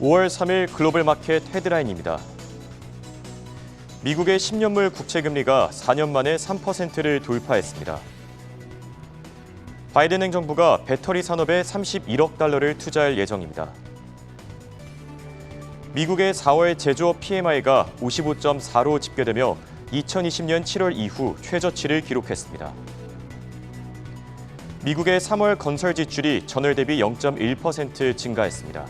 5월 3일 글로벌 마켓 헤드라인입니다. 미국의 10년물 국채금리가 4년 만에 3%를 돌파했습니다. 바이든 행정부가 배터리 산업에 31억 달러를 투자할 예정입니다. 미국의 4월 제조업 PMI가 55.4로 집계되며 2020년 7월 이후 최저치를 기록했습니다. 미국의 3월 건설 지출이 전월 대비 0.1% 증가했습니다.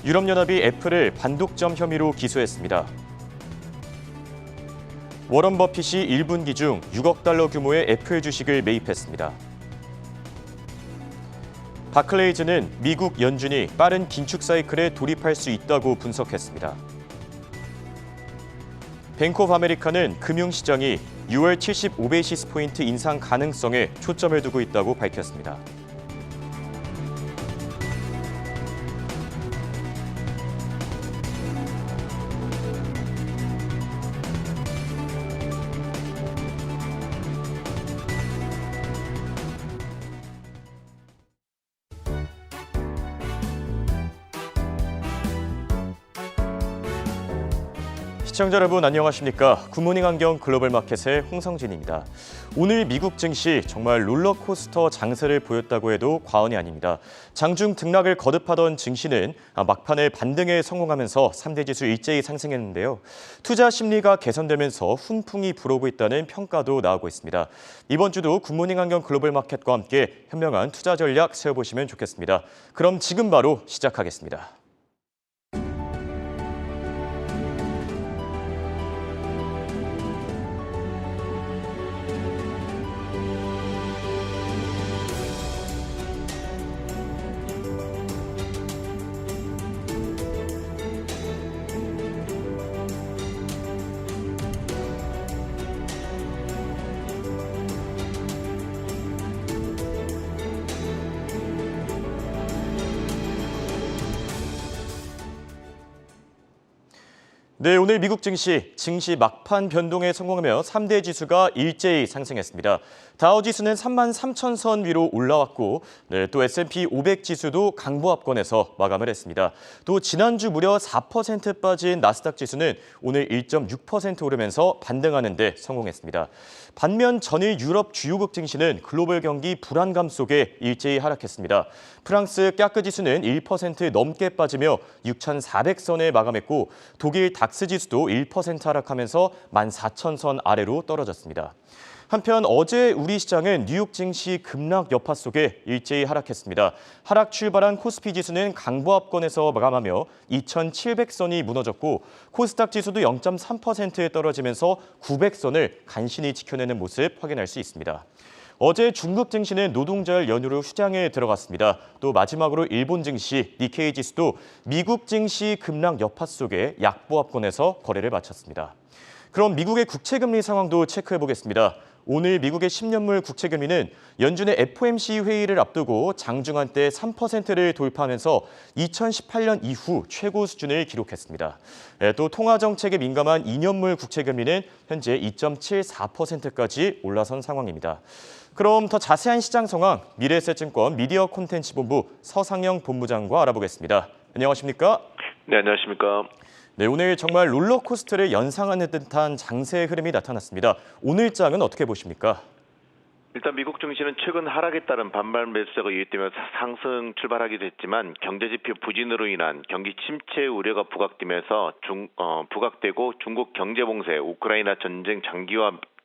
유럽연합이 애플을 반독점 혐의로 기소했습니다. 워런 버핏이 1분기 중 6억 달러 규모의 애플 주식을 매입했습니다. 바클레이즈는 미국 연준이 빠른 긴축 사이클에 돌입할 수 있다고 분석했습니다. 뱅크 오브 아메리카는 금융시장이 6월 75베이시스 포인트 인상 가능성에 초점을 두고 있다고 밝혔습니다. 시청자 여러분 안녕하십니까? 굿모닝 안경 글로벌 마켓의 홍성진입니다. 오늘 미국 증시 정말 롤러코스터 장세를 보였다고 해도 과언이 아닙니다. 장중 등락을 거듭하던 증시는 막판에 반등에 성공하면서 3대 지수 일제히 상승했는데요. 투자 심리가 개선되면서 훈풍이 불어오고 있다는 평가도 나오고 있습니다. 이번 주도 굿모닝 안경 글로벌 마켓과 함께 현명한 투자 전략 세워보시면 좋겠습니다. 그럼 지금 바로 시작하겠습니다. 네, 오늘 미국 증시 막판 변동에 성공하며 3대 지수가 일제히 상승했습니다. 다우 지수는 33,000선 위로 올라왔고 또 S&P 500 지수도 강보합권에서 마감을 했습니다. 또 지난주 무려 4% 빠진 나스닥 지수는 오늘 1.6% 오르면서 반등하는 데 성공했습니다. 반면 전일 유럽 주요국 증시는 글로벌 경기 불안감 속에 일제히 하락했습니다. 프랑스 까크 지수는 1% 넘게 빠지며 6,400선에 마감했고 독일 닥스 지수도 1% 하락하면서 14,000선 아래로 떨어졌습니다. 한편 어제 우리 시장은 뉴욕 증시 급락 여파 속에 일제히 하락했습니다. 하락 출발한 코스피 지수는 강보합권에서 마감하며 2,700선이 무너졌고 코스닥 지수도 0.3% 떨어지면서 900선을 간신히 지켜내는 모습 확인할 수 있습니다. 어제 중국 증시는 노동절 연휴로 휴장에 들어갔습니다. 또 마지막으로 일본 증시, 니케이 지수도 미국 증시 급락 여파 속에 약보합권에서 거래를 마쳤습니다. 그럼 미국의 국채금리 상황도 체크해 보겠습니다. 오늘 미국의 10년물 국채금리는 연준의 FOMC 회의를 앞두고 장중한 때 3%를 돌파하면서 2018년 이후 최고 수준을 기록했습니다. 또 통화정책에 민감한 2년물 국채금리는 현재 2.74%까지 올라선 상황입니다. 그럼 더 자세한 시장 상황 미래에셋증권 미디어 콘텐츠 본부 서상영 본부장과 알아보겠습니다. 안녕하십니까? 네, 안녕하십니까? 네, 오늘 정말 롤러코스터를 연상하는 듯한 장세의 흐름이 나타났습니다. 오늘 장은 어떻게 보십니까? 일단 미국 증시는 최근 하락에 따른 반발 매수세가 유입되면서 상승 출발하기도 했지만 경제지표 부진으로 인한 경기 침체 우려가 부각되고 중국 경제 봉쇄, 우크라이나 전쟁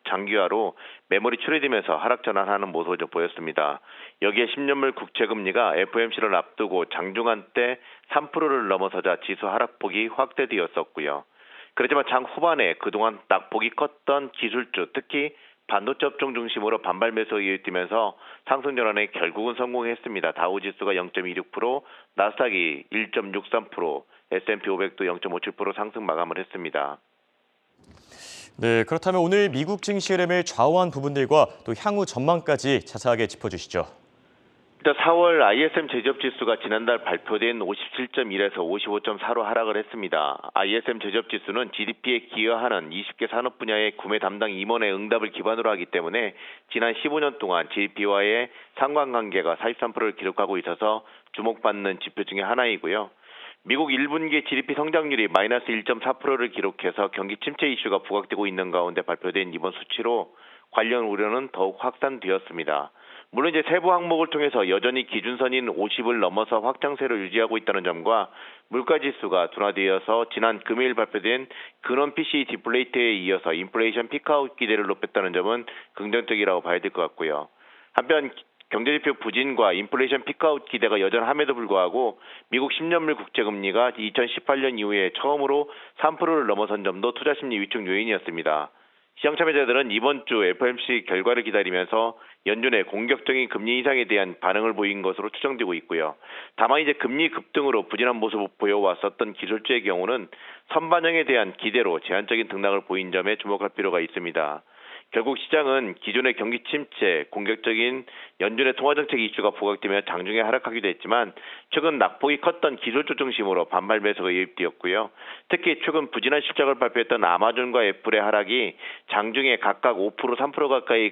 장기화로 매물이 출회되면서 하락 전환하는 모습을 보였습니다. 여기에 10년물 국채금리가 FOMC를 앞두고 장중한 때 3%를 넘어서자 지수 하락폭이 확대되었었고요. 그렇지만 장 후반에 그동안 낙폭이 컸던 기술주, 특히 반도체 업종 중심으로 반발 매수가 유입되면서 상승 전환에 결국은 성공했습니다. 다우지수가 0.26%, 나스닥이 1.63%, S&P 500도 0.57% 상승 마감을 했습니다. 네, 그렇다면 오늘 미국 증시 흐름을 좌우한 부분들과 또 향후 전망까지 자세하게 짚어주시죠. 일단 4월 ISM 제조업지수가 지난달 발표된 57.1에서 55.4로 하락을 했습니다. ISM 제조업지수는 GDP에 기여하는 20개 산업 분야의 구매 담당 임원의 응답을 기반으로 하기 때문에 지난 15년 동안 GDP와의 상관관계가 43%를 기록하고 있어서 주목받는 지표 중에 하나이고요. 미국 1분기 GDP 성장률이 마이너스 1.4%를 기록해서 경기 침체 이슈가 부각되고 있는 가운데 발표된 이번 수치로 관련 우려는 더욱 확산되었습니다. 물론 이제 세부 항목을 통해서 여전히 기준선인 50을 넘어서 확장세를 유지하고 있다는 점과 물가지수가 둔화되어서 지난 금요일 발표된 근원 PCE 디플레이트에 이어서 인플레이션 피크아웃 기대를 높였다는 점은 긍정적이라고 봐야 될 것 같고요. 한편 경제지표 부진과 인플레이션 피크아웃 기대가 여전함에도 불구하고 미국 10년물 국채금리가 2018년 이후에 처음으로 3%를 넘어선 점도 투자심리 위축 요인이었습니다. 시장 참여자들은 이번 주 FOMC 결과를 기다리면서 연준의 공격적인 금리 인상에 대한 반응을 보인 것으로 추정되고 있고요. 다만 이제 금리 급등으로 부진한 모습을 보여왔었던 기술주의 경우는 선반영에 대한 기대로 제한적인 등락을 보인 점에 주목할 필요가 있습니다. 결국 시장은 기존의 경기 침체, 공격적인 연준의 통화정책 이슈가 부각되며 장중에 하락하기도 했지만 최근 낙폭이 컸던 기술주 중심으로 반발 매수가 유입되었고요. 특히 최근 부진한 실적을 발표했던 아마존과 애플의 하락이 장중에 각각 5%, 3% 가까이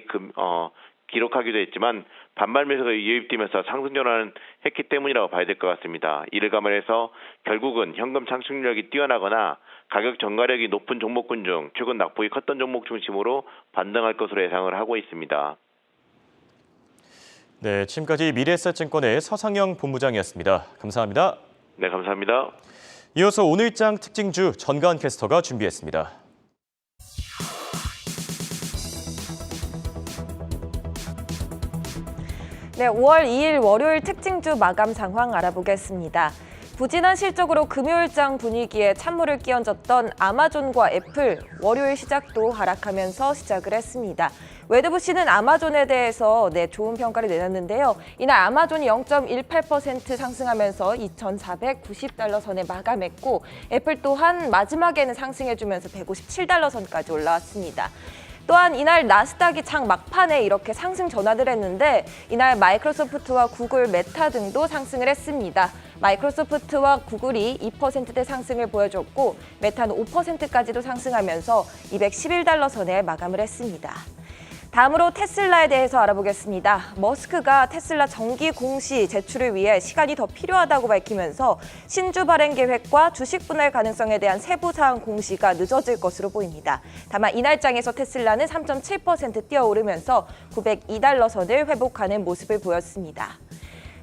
기록하기도 했지만 반발 매수가 유입되면서 상승 전환을 했기 때문이라고 봐야 될 것 같습니다. 이를 감안해서 결국은 현금 상승력이 뛰어나거나 가격 전가력이 높은 종목군 중 최근 낙폭이 컸던 종목 중심으로 반등할 것으로 예상을 하고 있습니다. 네, 지금까지 미래에셋증권의 서상영 본부장이었습니다. 감사합니다. 네, 감사합니다. 이어서 오늘장 특징주 전가은 캐스터가 준비했습니다. 네, 5월 2일 월요일 특징주 마감 상황 알아보겠습니다. 부진한 실적으로 금요일장 분위기에 찬물을 끼얹었던 아마존과 애플, 월요일 시작도 하락하면서 시작을 했습니다. 웨드부시는 아마존에 대해서 좋은 평가를 내놨는데요. 이날 아마존이 0.18% 상승하면서 2,490달러 선에 마감했고 애플 또한 마지막에는 상승해주면서 157달러 선까지 올라왔습니다. 또한 이날 나스닥이 장 막판에 이렇게 상승 전환을 했는데 이날 마이크로소프트와 구글, 메타 등도 상승을 했습니다. 마이크로소프트와 구글이 2%대 상승을 보여줬고 메타는 5%까지도 상승하면서 211달러 선에 마감을 했습니다. 다음으로 테슬라에 대해서 알아보겠습니다. 머스크가 테슬라 정기 공시 제출을 위해 시간이 더 필요하다고 밝히면서 신주 발행 계획과 주식 분할 가능성에 대한 세부 사항 공시가 늦어질 것으로 보입니다. 다만 이날장에서 테슬라는 3.7% 뛰어오르면서 902달러 선을 회복하는 모습을 보였습니다.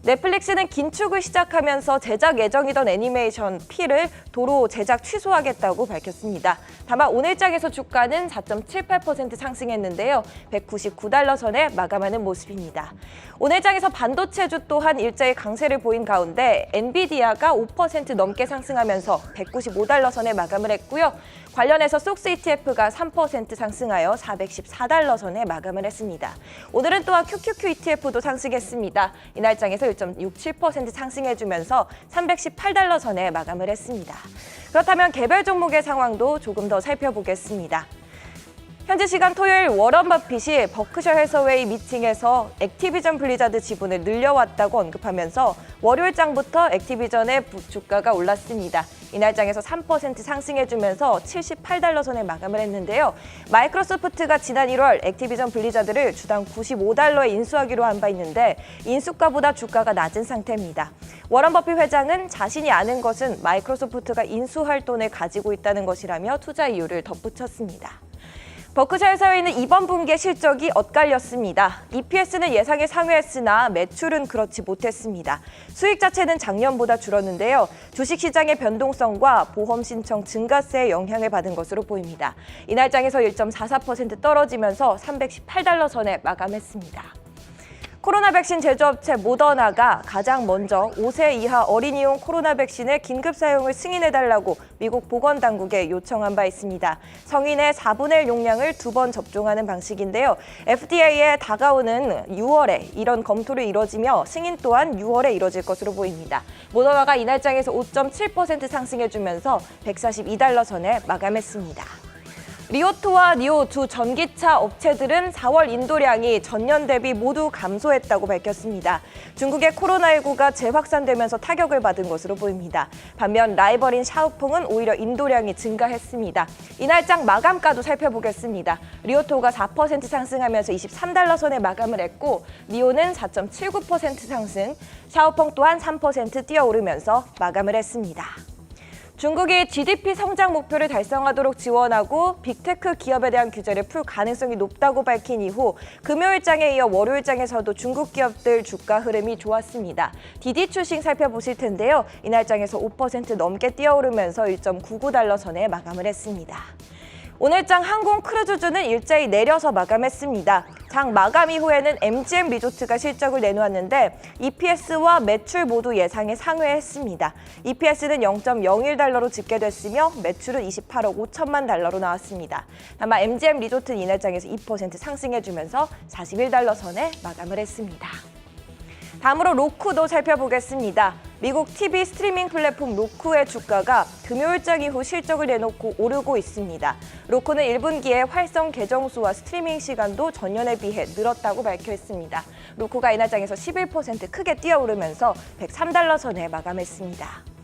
넷플릭스는 긴축을 시작하면서 제작 예정이던 애니메이션 피를 도로 제작 취소하겠다고 밝혔습니다. 다만 오늘장에서 주가는 4.78% 상승했는데요. 199달러 선에 마감하는 모습입니다. 오늘장에서 반도체주 또한 일제히 강세를 보인 가운데 엔비디아가 5% 넘게 상승하면서 195달러 선에 마감을 했고요. 관련해서 속스 ETF가 3% 상승하여 414달러 선에 마감을 했습니다. 오늘은 또한 QQQ ETF도 상승했습니다. 이날장에서 1.67% 상승해주면서 318달러 선에 마감을 했습니다. 그렇다면 개별 종목의 상황도 조금 더 살펴보겠습니다. 현지 시간 토요일 워런 버핏이 버크셔 해서웨이 미팅에서 액티비전 블리자드 지분을 늘려왔다고 언급하면서 월요일장부터 액티비전의 주가가 올랐습니다. 이날장에서 3% 상승해주면서 78달러 선에 마감을 했는데요. 마이크로소프트가 지난 1월 액티비전 블리자드를 주당 95달러에 인수하기로 한 바 있는데 인수가보다 주가가 낮은 상태입니다. 워런 버핏 회장은 자신이 아는 것은 마이크로소프트가 인수할 돈을 가지고 있다는 것이라며 투자 이유를 덧붙였습니다. 버크셔 해서웨이는 이번 분기의 실적이 엇갈렸습니다. EPS는 예상에 상회했으나 매출은 그렇지 못했습니다. 수익 자체는 작년보다 줄었는데요. 주식시장의 변동성과 보험 신청 증가세의 영향을 받은 것으로 보입니다. 이날장에서 1.44% 떨어지면서 318달러 선에 마감했습니다. 코로나 백신 제조업체 모더나가 가장 먼저 5세 이하 어린이용 코로나 백신의 긴급 사용을 승인해달라고 미국 보건당국에 요청한 바 있습니다. 성인의 4분의 1 용량을 2번 접종하는 방식인데요. FDA에 다가오는 6월에 이런 검토를 이뤄지며 승인 또한 6월에 이뤄질 것으로 보입니다. 모더나가 이날장에서 5.7% 상승해주면서 142달러 선에 마감했습니다. 리오토와 니오 두 전기차 업체들은 4월 인도량이 전년 대비 모두 감소했다고 밝혔습니다. 중국의 코로나19가 재확산되면서 타격을 받은 것으로 보입니다. 반면 라이벌인 샤오펑은 오히려 인도량이 증가했습니다. 이날장 마감가도 살펴보겠습니다. 리오토가 4% 상승하면서 23달러 선에 마감을 했고 니오는 4.79% 상승, 샤오펑 또한 3% 뛰어오르면서 마감을 했습니다. 중국이 GDP 성장 목표를 달성하도록 지원하고 빅테크 기업에 대한 규제를 풀 가능성이 높다고 밝힌 이후 금요일장에 이어 월요일장에서도 중국 기업들 주가 흐름이 좋았습니다. 디디 추싱 살펴보실 텐데요. 이날장에서 5% 넘게 뛰어오르면서 1.99달러 선에 마감을 했습니다. 오늘장 항공 크루즈주는 일제히 내려서 마감했습니다. 장 마감 이후에는 MGM 리조트가 실적을 내놓았는데 EPS와 매출 모두 예상에 상회했습니다. EPS는 0.01달러로 집계됐으며 매출은 28억 5천만 달러로 나왔습니다. 다만 MGM 리조트는 이날장에서 2% 상승해주면서 41달러 선에 마감을 했습니다. 다음으로 로쿠도 살펴보겠습니다. 미국 TV 스트리밍 플랫폼 로쿠의 주가가 금요일장 이후 실적을 내놓고 오르고 있습니다. 로쿠는 1분기에 활성 계정수와 스트리밍 시간도 전년에 비해 늘었다고 밝혔습니다. 로쿠가 이날장에서 11% 크게 뛰어오르면서 103달러 선에 마감했습니다.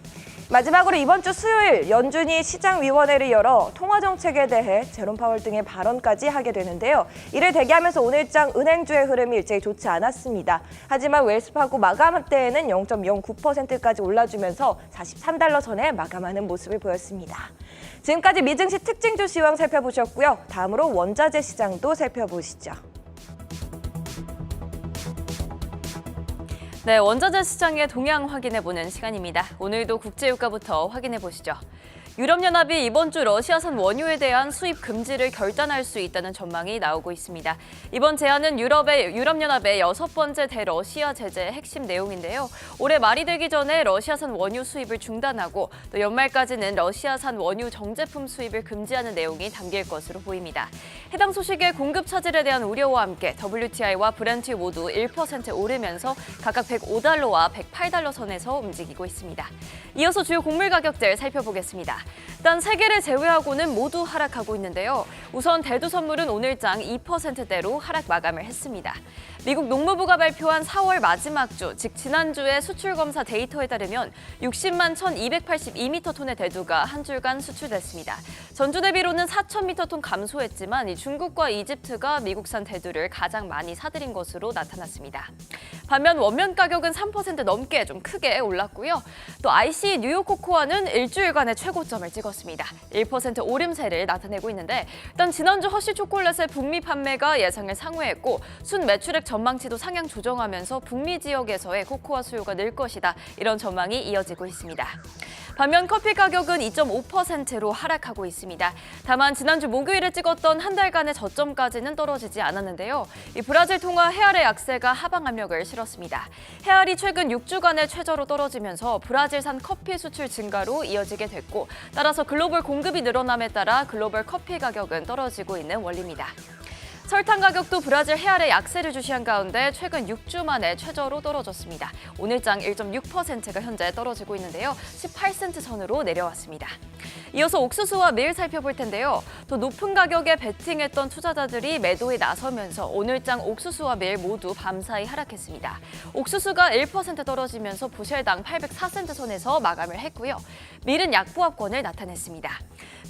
마지막으로 이번 주 수요일 연준이 시장위원회를 열어 통화정책에 대해 제롬 파월 등의 발언까지 하게 되는데요. 이를 대기하면서 오늘장 은행주의 흐름이 일제히 좋지 않았습니다. 하지만 웰스파고 마감 때에는 0.09%까지 올라주면서 43달러 선에 마감하는 모습을 보였습니다. 지금까지 미증시 특징주 시황 살펴보셨고요. 다음으로 원자재 시장도 살펴보시죠. 네, 원자재 시장의 동향 확인해보는 시간입니다. 오늘도 국제유가부터 확인해보시죠. 유럽연합이 이번 주 러시아산 원유에 대한 수입 금지를 결단할 수 있다는 전망이 나오고 있습니다. 이번 제안은 유럽연합의 6번째 대러시아 제재의 핵심 내용인데요. 올해 말이 되기 전에 러시아산 원유 수입을 중단하고 또 연말까지는 러시아산 원유 정제품 수입을 금지하는 내용이 담길 것으로 보입니다. 해당 소식에 공급 차질에 대한 우려와 함께 WTI와 브렌트 모두 1% 오르면서 각각 105달러와 108달러 선에서 움직이고 있습니다. 이어서 주요 곡물 가격들 살펴보겠습니다. 일단 세 개를 제외하고는 모두 하락하고 있는데요. 우선 대두선물은 오늘장 2%대로 하락 마감을 했습니다. 미국 농무부가 발표한 4월 마지막 주, 즉 지난주의 수출검사 데이터에 따르면 60만 1,282m톤의 대두가 한 주간 수출됐습니다. 전주 대비로는 4,000m톤 감소했지만 중국과 이집트가 미국산 대두를 가장 많이 사들인 것으로 나타났습니다. 반면 원면 가격은 3% 넘게 좀 크게 올랐고요. 또 IC 뉴욕 코코아는 일주일간의 최고점을 찍었습니다. 1% 오름세를 나타내고 있는데 일단 지난주 허쉬 초콜릿의 북미 판매가 예상을 상회했고 순 매출액 전망치도 상향 조정하면서 북미 지역에서의 코코아 수요가 늘 것이다. 이런 전망이 이어지고 있습니다. 반면 커피 가격은 2.5%로 하락하고 있습니다. 다만 지난주 목요일에 찍었던 한 달간의 저점까지는 떨어지지 않았는데요. 이 브라질 통화 헤알의 약세가 하방 압력을 실었습니다. 헤알이 최근 6주간의 최저로 떨어지면서 브라질산 커피 수출 증가로 이어지게 됐고 따라서 글로벌 공급이 늘어남에 따라 글로벌 커피 가격은 떨어지고 있는 원리입니다. 설탕 가격도 브라질 헤알의 약세를 주시한 가운데 최근 6주 만에 최저로 떨어졌습니다. 오늘장 1.6%가 현재 떨어지고 있는데요. 18센트 선으로 내려왔습니다. 이어서 옥수수와 밀 살펴볼 텐데요. 더 높은 가격에 베팅했던 투자자들이 매도에 나서면서 오늘장 옥수수와 밀 모두 밤사이 하락했습니다. 옥수수가 1% 떨어지면서 부실당 804센트 선에서 마감을 했고요. 밀은 약보합권을 나타냈습니다.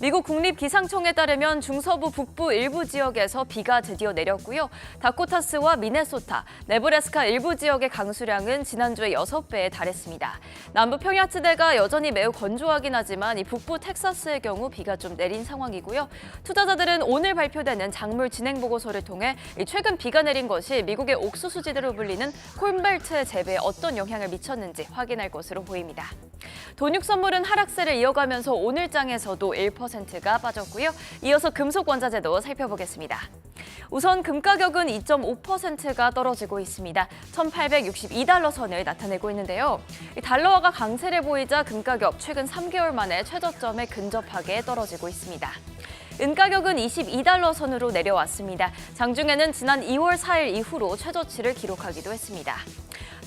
미국 국립기상청에 따르면 중서부 북부 일부 지역에서 비가 드디어 내렸고요. 다코타스와 미네소타, 네브래스카 일부 지역의 강수량은 지난주에 6배에 달했습니다. 남부 평야지대가 여전히 매우 건조하긴 하지만 이 북부 텍사스의 경우 비가 좀 내린 상황이고요. 투자자들은 오늘 발표되는 작물 진행 보고서를 통해 최근 비가 내린 것이 미국의 옥수수지대로 불리는 콜벨트의 재배에 어떤 영향을 미쳤는지 확인할 것으로 보입니다. 돈육 선물은 하락세를 이어가면서 오늘장에서도 1%가 빠졌고요. 이어서 금속 원자재도 살펴보겠습니다. 우선 금 가격은 2.5%가 떨어지고 있습니다. 1,862달러 선을 나타내고 있는데요. 달러화가 강세를 보이자 금 가격 최근 3개월 만에 최저점에 근접하게 떨어지고 있습니다. 은 가격은 22달러 선으로 내려왔습니다. 장중에는 지난 2월 4일 이후로 최저치를 기록하기도 했습니다.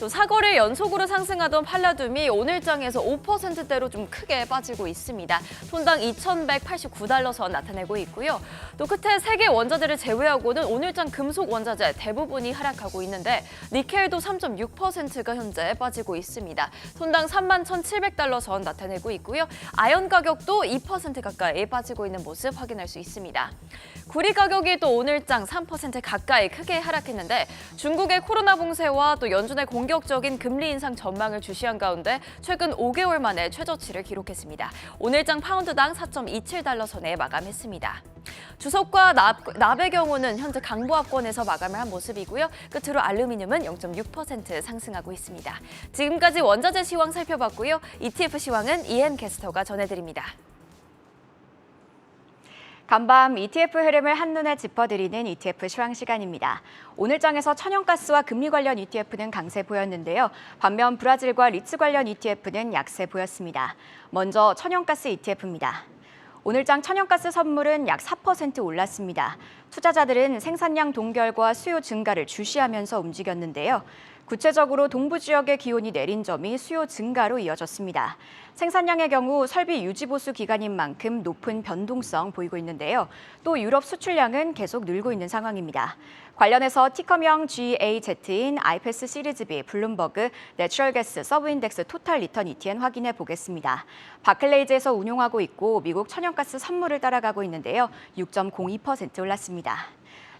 또 4거래 연속으로 상승하던 팔라듐이 오늘 장에서 5%대로 좀 크게 빠지고 있습니다. 톤당 2,189달러 선 나타내고 있고요. 또 끝에 세계 원자재를 제외하고는 오늘 장 금속 원자재 대부분이 하락하고 있는데 니켈도 3.6%가 현재 빠지고 있습니다. 톤당 31,700달러 선 나타내고 있고요. 아연 가격도 2% 가까이 빠지고 있는 모습 확인할 수 있습니다. 구리 가격이 또 오늘 장 3% 가까이 크게 하락했는데 중국의 코로나 봉쇄와 또 연준의 공격적인 금리 인상 전망을 주시한 가운데 최근 5개월 만에 최저치를 기록했습니다. 오늘 장 파운드당 4.27달러 선에 마감했습니다. 주석과 납의 경우는 현재 강보합권에서 마감을 한 모습이고요. 끝으로 알루미늄은 0.6% 상승하고 있습니다. 지금까지 원자재 시황 살펴봤고요. ETF 시황은 이엠 캐스터가 전해드립니다. 간밤 ETF 흐름을 한눈에 짚어드리는 ETF 시황 시간입니다. 오늘 장에서 천연가스와 금리 관련 ETF는 강세 보였는데요. 반면 브라질과 리츠 관련 ETF는 약세 보였습니다. 먼저 천연가스 ETF입니다. 오늘 장 천연가스 선물은 약 4% 올랐습니다. 투자자들은 생산량 동결과 수요 증가를 주시하면서 움직였는데요. 구체적으로 동부 지역의 기온이 내린 점이 수요 증가로 이어졌습니다. 생산량의 경우 설비 유지 보수 기간인 만큼 높은 변동성 보이고 있는데요. 또 유럽 수출량은 계속 늘고 있는 상황입니다. 관련해서 티커명 GAZ인 아이패스 시리즈 B, 블룸버그, 내추럴가스, 서브인덱스, 토탈 리턴 ETN 확인해 보겠습니다. 바클레이즈에서 운용하고 있고 미국 천연가스 선물을 따라가고 있는데요. 6.02% 올랐습니다.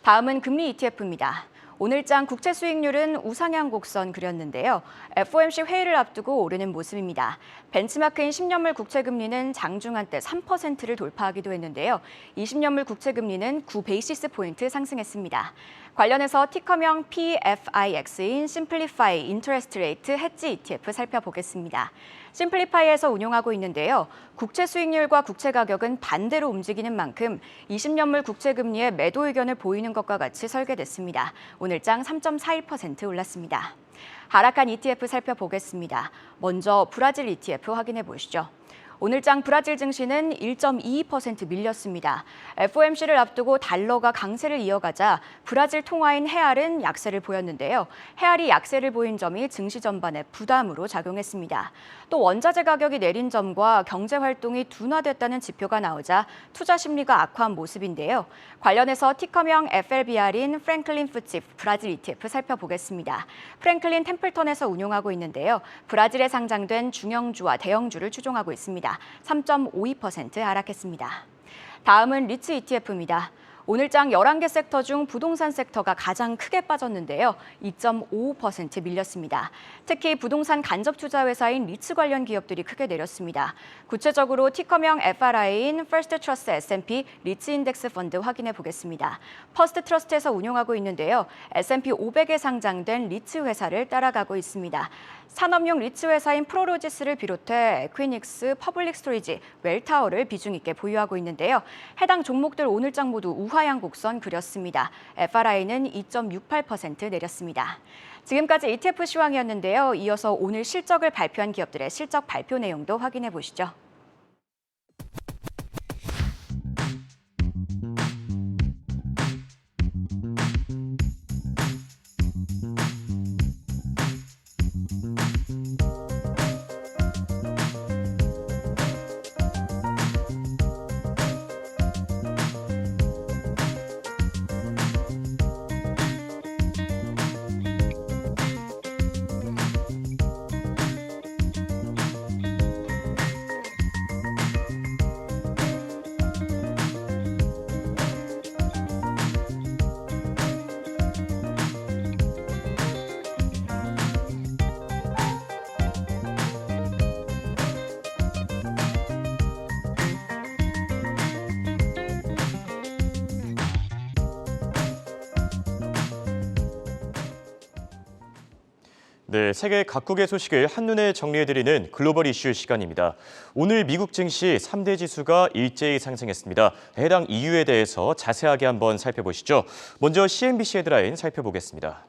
다음은 금리 ETF입니다. 오늘 장 국채 수익률은 우상향 곡선 그렸는데요. FOMC 회의를 앞두고 오르는 모습입니다. 벤치마크인 10년물 국채 금리는 장중한 때 3%를 돌파하기도 했는데요. 20년물 국채 금리는 9베이시스 포인트 상승했습니다. 관련해서 티커명 PFIX인 심플리파이 인터레스트 레이트 헤지 ETF 살펴보겠습니다. 심플리파이에서 운용하고 있는데요. 국채 수익률과 국채 가격은 반대로 움직이는 만큼 20년물 국채 금리에 매도 의견을 보이는 것과 같이 설계됐습니다. 오늘 장 3.41% 올랐습니다. 하락한 ETF 살펴보겠습니다. 먼저 브라질 ETF 확인해 보시죠. 오늘 장 브라질 증시는 1.22% 밀렸습니다. FOMC를 앞두고 달러가 강세를 이어가자 브라질 통화인 헤알은 약세를 보였는데요. 헤알이 약세를 보인 점이 증시 전반에 부담으로 작용했습니다. 또 원자재 가격이 내린 점과 경제 활동이 둔화됐다는 지표가 나오자 투자 심리가 악화한 모습인데요. 관련해서 티커명 FLBR인 프랭클린 푸치 브라질 ETF 살펴보겠습니다. 프랭클린 템플턴에서 운용하고 있는데요. 브라질에 상장된 중형주와 대형주를 추종하고 있습니다. 3.52% 하락했습니다. 다음은 리츠 ETF입니다. 오늘 장 11개 섹터 중 부동산 섹터가 가장 크게 빠졌는데요. 2.55% 밀렸습니다. 특히 부동산 간접 투자 회사인 리츠 관련 기업들이 크게 내렸습니다. 구체적으로 티커명 FRI인 퍼스트 트러스트 S&P 리츠 인덱스 펀드 확인해 보겠습니다. 퍼스트 트러스트에서 운용하고 있는데요. S&P 500에 상장된 리츠 회사를 따라가고 있습니다. 산업용 리츠 회사인 프로로지스를 비롯해 에퀴닉스, 퍼블릭 스토리지, 웰타워를 비중 있게 보유하고 있는데요. 해당 종목들 오늘 장 모두 우하향 곡선 그렸습니다. FRI는 2.68% 내렸습니다. 지금까지 ETF 시황이었는데요. 이어서 오늘 실적을 발표한 기업들의 실적 발표 내용도 확인해 보시죠. 네, 세계 각국의 소식을 한눈에 정리해드리는 글로벌 이슈 시간입니다. 오늘 미국 증시 3대 지수가 일제히 상승했습니다. 해당 이유에 대해서 자세하게 한번 살펴보시죠. 먼저 CNBC 헤드라인 살펴보겠습니다.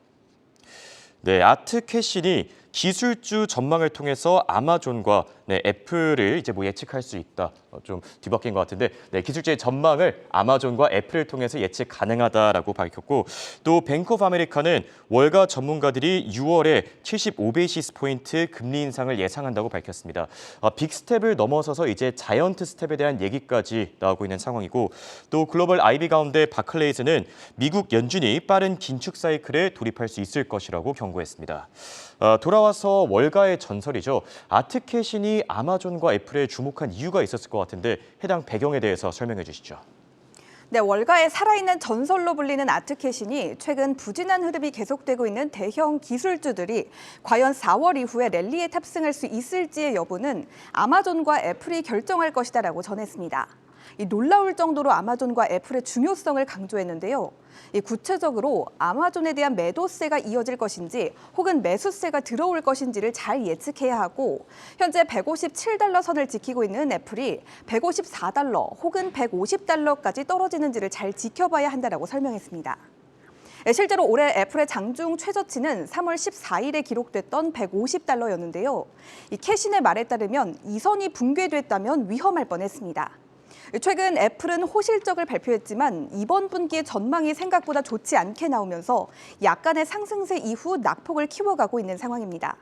네, 아트 캐신이 기술주 전망을 통해서 아마존과 애플을 이제 예측할 수 있다. 좀 뒤바뀐 것 같은데 기술주의 전망을 아마존과 애플을 통해서 예측 가능하다라고 밝혔고 또 뱅크 오브 아메리카는 월가 전문가들이 6월에 75베이시스 포인트 금리 인상을 예상한다고 밝혔습니다. 빅스텝을 넘어서서 이제 자이언트 스텝에 대한 얘기까지 나오고 있는 상황이고 또 글로벌 IB 가운데 바클레이즈는 미국 연준이 빠른 긴축 사이클에 돌입할 수 있을 것이라고 경고했습니다. 돌아와서 월가의 전설이죠. 아트캐신이 아마존과 애플에 주목한 이유가 있었을 것 같은데 해당 배경에 대해서 설명해 주시죠. 네, 월가의 살아있는 전설로 불리는 아트캐신이 최근 부진한 흐름이 계속되고 있는 대형 기술주들이 과연 4월 이후에 랠리에 탑승할 수 있을지의 여부는 아마존과 애플이 결정할 것이다라고 전했습니다. 이 놀라울 정도로 아마존과 애플의 중요성을 강조했는데요. 구체적으로 아마존에 대한 매도세가 이어질 것인지 혹은 매수세가 들어올 것인지를 잘 예측해야 하고 현재 157달러 선을 지키고 있는 애플이 154달러 혹은 150달러까지 떨어지는지를 잘 지켜봐야 한다라고 설명했습니다. 실제로 올해 애플의 장중 최저치는 3월 14일에 기록됐던 150달러였는데요. 이 캐신의 말에 따르면 이 선이 붕괴됐다면 위험할 뻔했습니다. 최근 애플은 호실적을 발표했지만 이번 분기의 전망이 생각보다 좋지 않게 나오면서 약간의 상승세 이후 낙폭을 키워가고 있는 상황입니다.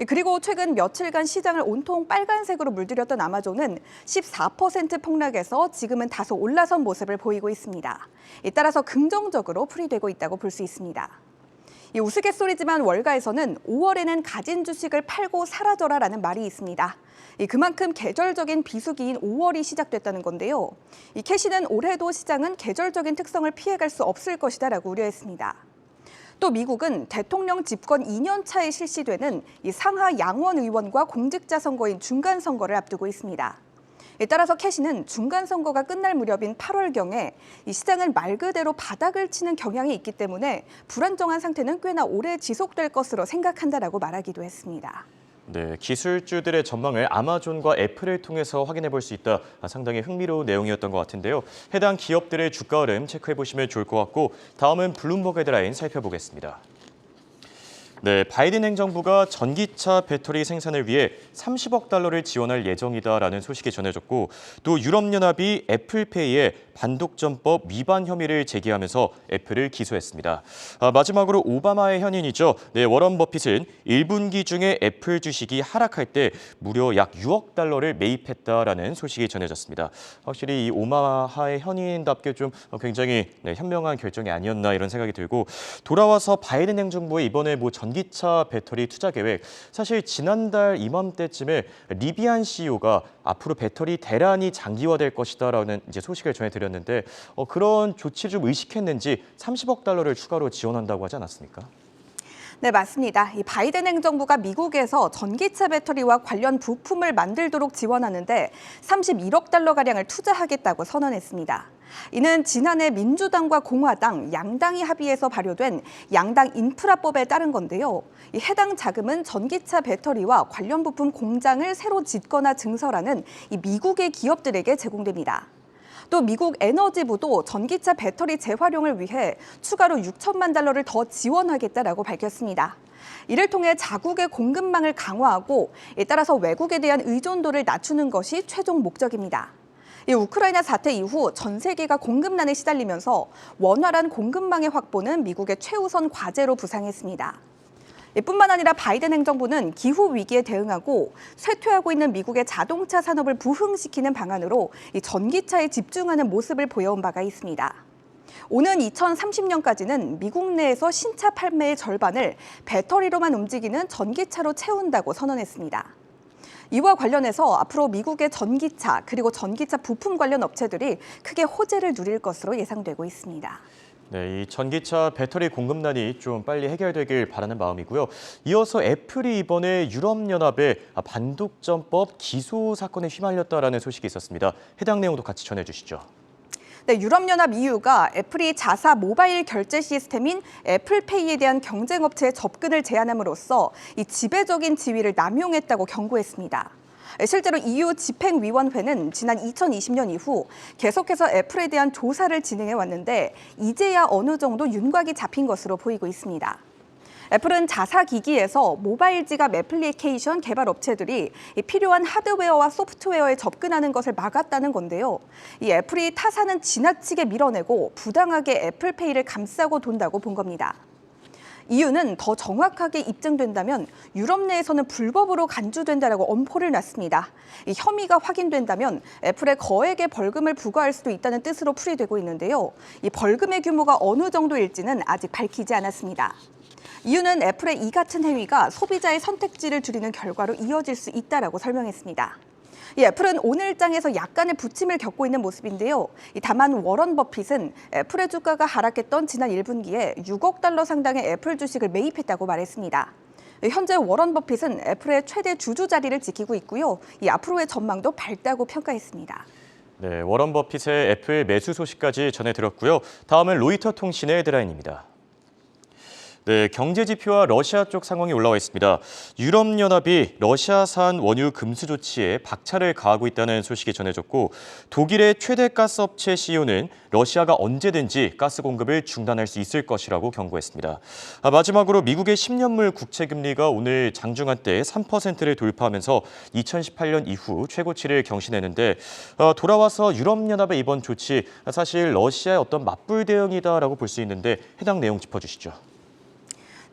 그리고 최근 며칠간 시장을 온통 빨간색으로 물들였던 아마존은 14% 폭락해서 지금은 다소 올라선 모습을 보이고 있습니다. 따라서 긍정적으로 풀이되고 있다고 볼 수 있습니다. 우스갯소리지만 월가에서는 5월에는 가진 주식을 팔고 사라져라라는 말이 있습니다. 그만큼 계절적인 비수기인 5월이 시작됐다는 건데요. 이 캐시는 올해도 시장은 계절적인 특성을 피해갈 수 없을 것이다라고 우려했습니다. 또 미국은 대통령 집권 2년 차에 실시되는 이 상하 양원 의원과 공직자 선거인 중간 선거를 앞두고 있습니다. 따라서 캐시는 중간 선거가 끝날 무렵인 8월경에 이 시장은 말 그대로 바닥을 치는 경향이 있기 때문에 불안정한 상태는 꽤나 오래 지속될 것으로 생각한다라고 말하기도 했습니다. 네, 기술주들의 전망을 아마존과 애플을 통해서 확인해 볼 수 있다. 상당히 흥미로운 내용이었던 것 같은데요. 해당 기업들의 주가 흐름 체크해 보시면 좋을 것 같고 다음은 블룸버그 헤드라인 살펴보겠습니다. 네, 바이든 행정부가 전기차 배터리 생산을 위해 30억 달러를 지원할 예정이다라는 소식이 전해졌고 또 유럽연합이 애플페이에 반독점법 위반 혐의를 제기하면서 애플을 기소했습니다. 마지막으로 오바마의 현인이죠. 네, 워런 버핏은 1분기 중에 애플 주식이 하락할 때 무려 약 6억 달러를 매입했다라는 소식이 전해졌습니다. 확실히 이 오바마의 현인답게 좀 굉장히 현명한 결정이 아니었나 이런 생각이 들고 돌아와서 바이든 행정부의 이번에 전기차 배터리 투자 계획 사실 지난달 이맘때쯤에 리비안 CEO가 앞으로 배터리 대란이 장기화될 것이다라는 이제 소식을 전해드렸는데 그런 조치를 좀 의식했는지 30억 달러를 추가로 지원한다고 하지 않았습니까? 네, 맞습니다. 이 바이든 행정부가 미국에서 전기차 배터리와 관련 부품을 만들도록 지원하는데 31억 달러가량을 투자하겠다고 선언했습니다. 이는 지난해 민주당과 공화당 양당이 합의해서 발효된 양당 인프라법에 따른 건데요. 이 해당 자금은 전기차 배터리와 관련 부품 공장을 새로 짓거나 증설하는 이 미국의 기업들에게 제공됩니다. 또 미국 에너지부도 전기차 배터리 재활용을 위해 추가로 6천만 달러를 더 지원하겠다라고 밝혔습니다. 이를 통해 자국의 공급망을 강화하고 따라서 외국에 대한 의존도를 낮추는 것이 최종 목적입니다. 이 우크라이나 사태 이후 전 세계가 공급난에 시달리면서 원활한 공급망의 확보는 미국의 최우선 과제로 부상했습니다. 뿐만 아니라 바이든 행정부는 기후 위기에 대응하고 쇠퇴하고 있는 미국의 자동차 산업을 부흥시키는 방안으로 이 전기차에 집중하는 모습을 보여온 바가 있습니다. 오는 2030년까지는 미국 내에서 신차 판매의 절반을 배터리로만 움직이는 전기차로 채운다고 선언했습니다. 이와 관련해서 앞으로 미국의 전기차 그리고 전기차 부품 관련 업체들이 크게 호재를 누릴 것으로 예상되고 있습니다. 네, 이 전기차 배터리 공급난이 좀 빨리 해결되길 바라는 마음이고요. 이어서 애플이 이번에 유럽연합의 반독점법 기소 사건에 휘말렸다라는 소식이 있었습니다. 해당 내용도 같이 전해주시죠. 네, 유럽연합 EU가 애플이 자사 모바일 결제 시스템인 애플페이에 대한 경쟁 업체의 접근을 제한함으로써 이 지배적인 지위를 남용했다고 경고했습니다. 실제로 EU 집행위원회는 지난 2020년 이후 계속해서 애플에 대한 조사를 진행해 왔는데 이제야 어느 정도 윤곽이 잡힌 것으로 보이고 있습니다. 애플은 자사기기에서 모바일 지갑 애플리케이션 개발 업체들이 필요한 하드웨어와 소프트웨어에 접근하는 것을 막았다는 건데요. 이 애플이 타사는 지나치게 밀어내고 부당하게 애플페이를 감싸고 돈다고 본 겁니다. 이유는 더 정확하게 입증된다면 유럽 내에서는 불법으로 간주된다라고 엄포를 놨습니다. 이 혐의가 확인된다면 애플에 거액의 벌금을 부과할 수도 있다는 뜻으로 풀이되고 있는데요. 이 벌금의 규모가 어느 정도일지는 아직 밝히지 않았습니다. 이유는 애플의 이 같은 행위가 소비자의 선택지를 줄이는 결과로 이어질 수 있다라고 설명했습니다. 이 애플은 오늘장에서 약간의 부침을 겪고 있는 모습인데요. 다만 워런 버핏은 애플의 주가가 하락했던 지난 1분기에 6억 달러 상당의 애플 주식을 매입했다고 말했습니다. 현재 워런 버핏은 애플의 최대 주주 자리를 지키고 있고요. 앞으로의 전망도 밝다고 평가했습니다. 네, 워런 버핏의 애플 매수 소식까지 전해드렸고요. 다음은 로이터 통신의 헤드라인입니다. 네, 경제 지표와 러시아 쪽 상황이 올라와 있습니다. 유럽연합이 러시아산 원유 금수 조치에 박차를 가하고 있다는 소식이 전해졌고, 독일의 최대 가스업체 CEO는 러시아가 언제든지 가스 공급을 중단할 수 있을 것이라고 경고했습니다. 마지막으로 미국의 10년물 국채 금리가 오늘 장중한 때 3%를 돌파하면서 2018년 이후 최고치를 경신했는데, 돌아와서 유럽연합의 이번 조치, 사실 러시아의 어떤 맞불 대응이다라고 볼 수 있는데 해당 내용 짚어주시죠.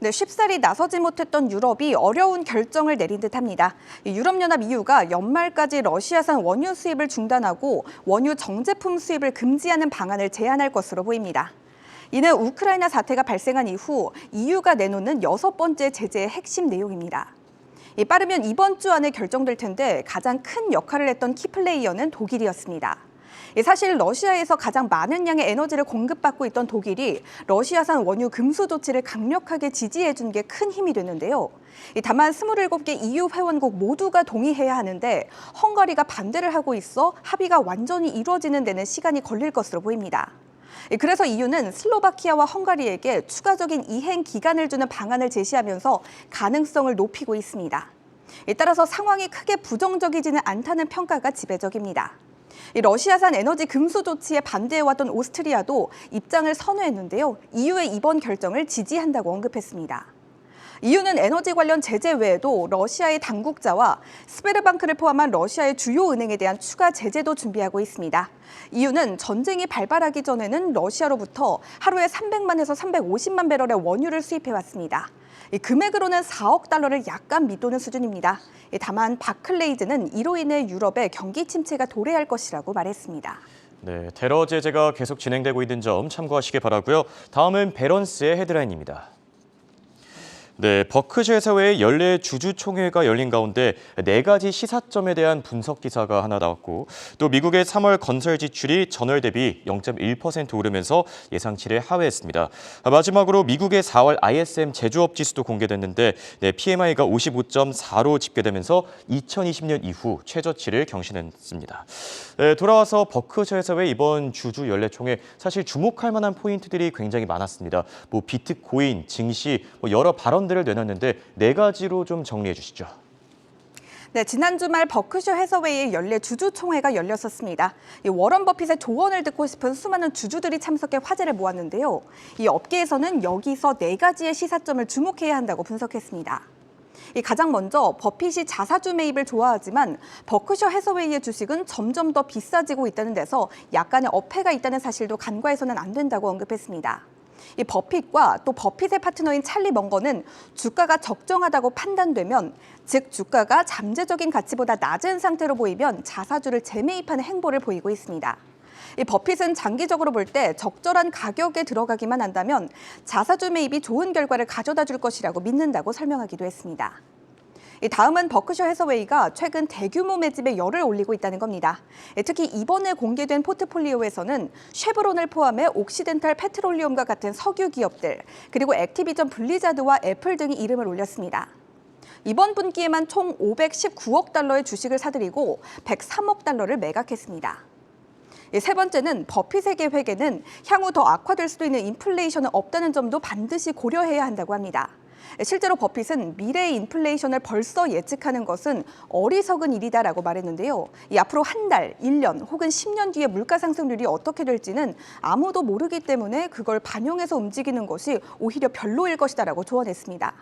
네, 쉽사리 나서지 못했던 유럽이 어려운 결정을 내린 듯합니다. 유럽연합 EU가 연말까지 러시아산 원유 수입을 중단하고 원유 정제품 수입을 금지하는 방안을 제안할 것으로 보입니다. 이는 우크라이나 사태가 발생한 이후 EU가 내놓는 6번째 제재의 핵심 내용입니다. 빠르면 이번 주 안에 결정될 텐데 가장 큰 역할을 했던 키플레이어는 독일이었습니다. 사실 러시아에서 가장 많은 양의 에너지를 공급받고 있던 독일이 러시아산 원유 금수 조치를 강력하게 지지해준 게 큰 힘이 됐는데요. 다만 27개 EU 회원국 모두가 동의해야 하는데 헝가리가 반대를 하고 있어 합의가 완전히 이루어지는 데는 시간이 걸릴 것으로 보입니다. 그래서 EU는 슬로바키아와 헝가리에게 추가적인 이행 기간을 주는 방안을 제시하면서 가능성을 높이고 있습니다. 따라서 상황이 크게 부정적이지는 않다는 평가가 지배적입니다. 러시아산 에너지 금수 조치에 반대해왔던 오스트리아도 입장을 선회했는데요. EU의 이번 결정을 지지한다고 언급했습니다. EU는 에너지 관련 제재 외에도 러시아의 당국자와 스베르방크를 포함한 러시아의 주요 은행에 대한 추가 제재도 준비하고 있습니다. EU는 전쟁이 발발하기 전에는 러시아로부터 하루에 300만에서 350만 배럴의 원유를 수입해왔습니다. 금액으로는 4억 달러를 약간 밑도는 수준입니다. 다만 바클레이즈는 이로 인해 유럽의 경기 침체가 도래할 것이라고 말했습니다. 네, 테러 제재가 계속 진행되고 있는 점 참고하시기 바라고요. 다음은 배런스의 헤드라인입니다. 네, 버크셔 사회의 연례 주주총회가 열린 가운데 4가지 시사점에 대한 분석 기사가 하나 나왔고, 또 미국의 3월 건설 지출이 전월 대비 0.1% 오르면서 예상치를 하회했습니다. 마지막으로 미국의 4월 ISM 제조업 지수도 공개됐는데 PMI가 55.4로 집계되면서 2020년 이후 최저치를 경신했습니다. 네, 돌아와서 버크셔 사회 이번 주주 연례총회 사실 주목할 만한 포인트들이 굉장히 많았습니다. 비트코인, 증시, 여러 발언들을 내놨는데 4가지로 좀 정리해 주시죠. 네, 지난 주말 버크셔 해서웨이의 연례 주주총회가 열렸었습니다. 워런 버핏의 조언을 듣고 싶은 수많은 주주들이 참석해 화제를 모았는데요. 이 업계에서는 여기서 4가지의 시사점을 주목해야 한다고 분석했습니다. 가장 먼저 버핏이 자사주 매입을 좋아하지만 버크셔 해서웨이의 주식은 점점 더 비싸지고 있다는 데서 약간의 어폐가 있다는 사실도 간과해서는 안 된다고 언급했습니다. 이 버핏과 또 버핏의 파트너인 찰리 멍거는 주가가 적정하다고 판단되면, 즉 주가가 잠재적인 가치보다 낮은 상태로 보이면 자사주를 재매입하는 행보를 보이고 있습니다. 이 버핏은 장기적으로 볼 때 적절한 가격에 들어가기만 한다면 자사주 매입이 좋은 결과를 가져다 줄 것이라고 믿는다고 설명하기도 했습니다. 다음은 버크셔 해서웨이가 최근 대규모 매집에 열을 올리고 있다는 겁니다. 특히 이번에 공개된 포트폴리오에서는 쉐브론을 포함해 옥시덴탈 페트롤리움과 같은 석유 기업들, 그리고 액티비전 블리자드와 애플 등이 이름을 올렸습니다. 이번 분기에만 총 519억 달러의 주식을 사들이고 103억 달러를 매각했습니다. 세 번째는 버핏의 계획에는 향후 더 악화될 수도 있는 인플레이션은 없다는 점도 반드시 고려해야 한다고 합니다. 실제로 버핏은 미래의 인플레이션을 벌써 예측하는 것은 어리석은 일이다라고 말했는데요. 이 앞으로 한 달, 1년 혹은 10년 뒤에 물가 상승률이 어떻게 될지는 아무도 모르기 때문에 그걸 반영해서 움직이는 것이 오히려 별로일 것이다라고 조언했습니다.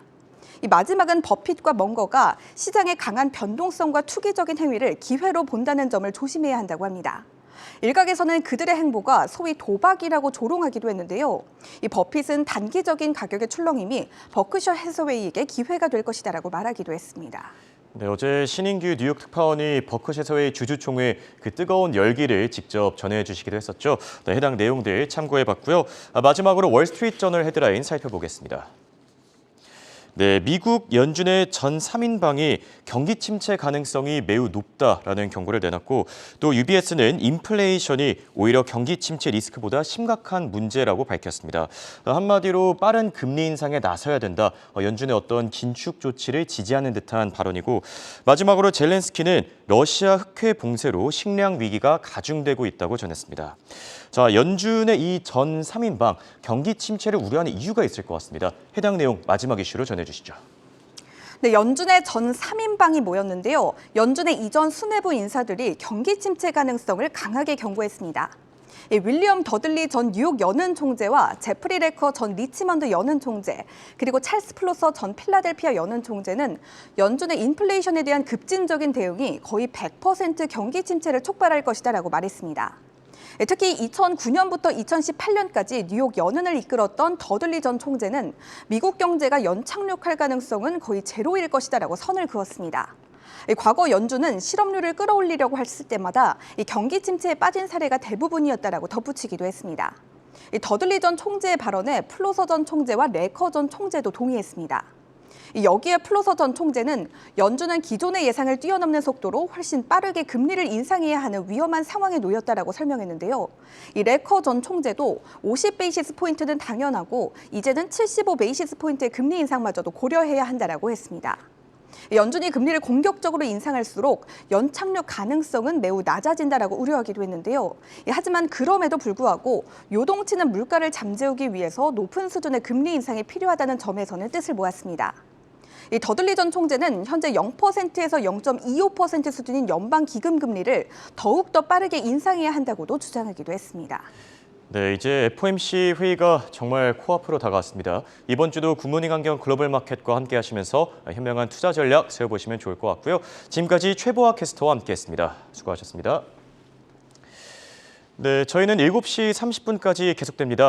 이 마지막은 버핏과 멍거가 시장의 강한 변동성과 투기적인 행위를 기회로 본다는 점을 조심해야 한다고 합니다. 일각에서는 그들의 행보가 소위 도박이라고 조롱하기도 했는데요. 이 버핏은 단기적인 가격의 출렁임이 버크셔 해서웨이에게 기회가 될 것이다라고 말하기도 했습니다. 네, 어제 신인규 뉴욕 특파원이 버크셔 해서웨이 주주총회 그 뜨거운 열기를 직접 전해주시기도 했었죠. 네, 해당 내용들 참고해봤고요. 마지막으로 월스트리트저널 헤드라인 살펴보겠습니다. 네, 미국 연준의 전 3인방이 경기 침체 가능성이 매우 높다라는 경고를 내놨고 또 UBS는 인플레이션이 오히려 경기 침체 리스크보다 심각한 문제라고 밝혔습니다. 한마디로 빠른 금리 인상에 나서야 된다. 연준의 어떤 긴축 조치를 지지하는 듯한 발언이고 마지막으로 젤렌스키는 러시아 흑해 봉쇄로 식량 위기가 가중되고 있다고 전했습니다. 자, 연준의 이 전 3인방 경기 침체를 우려하는 이유가 있을 것 같습니다. 해당 내용 마지막 이슈로 전해주시죠. 네, 연준의 전 3인방이 모였는데요. 연준의 이전 수뇌부 인사들이 경기 침체 가능성을 강하게 경고했습니다. 윌리엄 더들리 전 뉴욕 연은 총재와 제프리 레커 전 리치먼드 연은 총재, 그리고 찰스 플로서 전 필라델피아 연은 총재는 연준의 인플레이션에 대한 급진적인 대응이 거의 100% 경기 침체를 촉발할 것이다라고 말했습니다. 특히 2009년부터 2018년까지 뉴욕 연은을 이끌었던 더들리 전 총재는 미국 경제가 연착륙할 가능성은 거의 제로일 것이다라고 선을 그었습니다. 과거 연준은 실업률을 끌어올리려고 했을 때마다 이 경기 침체에 빠진 사례가 대부분이었다라고 덧붙이기도 했습니다. 더들리 전 총재의 발언에 플로서 전 총재와 레커 전 총재도 동의했습니다. 여기에 플로서 전 총재는 연준은 기존의 예상을 뛰어넘는 속도로 훨씬 빠르게 금리를 인상해야 하는 위험한 상황에 놓였다라고 설명했는데요. 이 레커 전 총재도 50베이시스 포인트는 당연하고 이제는 75베이시스 포인트의 금리 인상마저도 고려해야 한다라고 했습니다. 연준이 금리를 공격적으로 인상할수록 연착륙 가능성은 매우 낮아진다라고 우려하기도 했는데요. 하지만 그럼에도 불구하고 요동치는 물가를 잠재우기 위해서 높은 수준의 금리 인상이 필요하다는 점에서는 뜻을 모았습니다. 이 더들리 전 총재는 현재 0%에서 0.25% 수준인 연방 기금 금리를 더욱더 빠르게 인상해야 한다고도 주장하기도 했습니다. 네, 이제 FOMC 회의가 정말 코앞으로 다가왔습니다. 이번 주도 굿모닝 안경 글로벌 마켓과 함께 하시면서 현명한 투자 전략 세워보시면 좋을 것 같고요. 지금까지 최보아 캐스터와 함께했습니다. 수고하셨습니다. 네, 저희는 7시 30분까지 계속됩니다.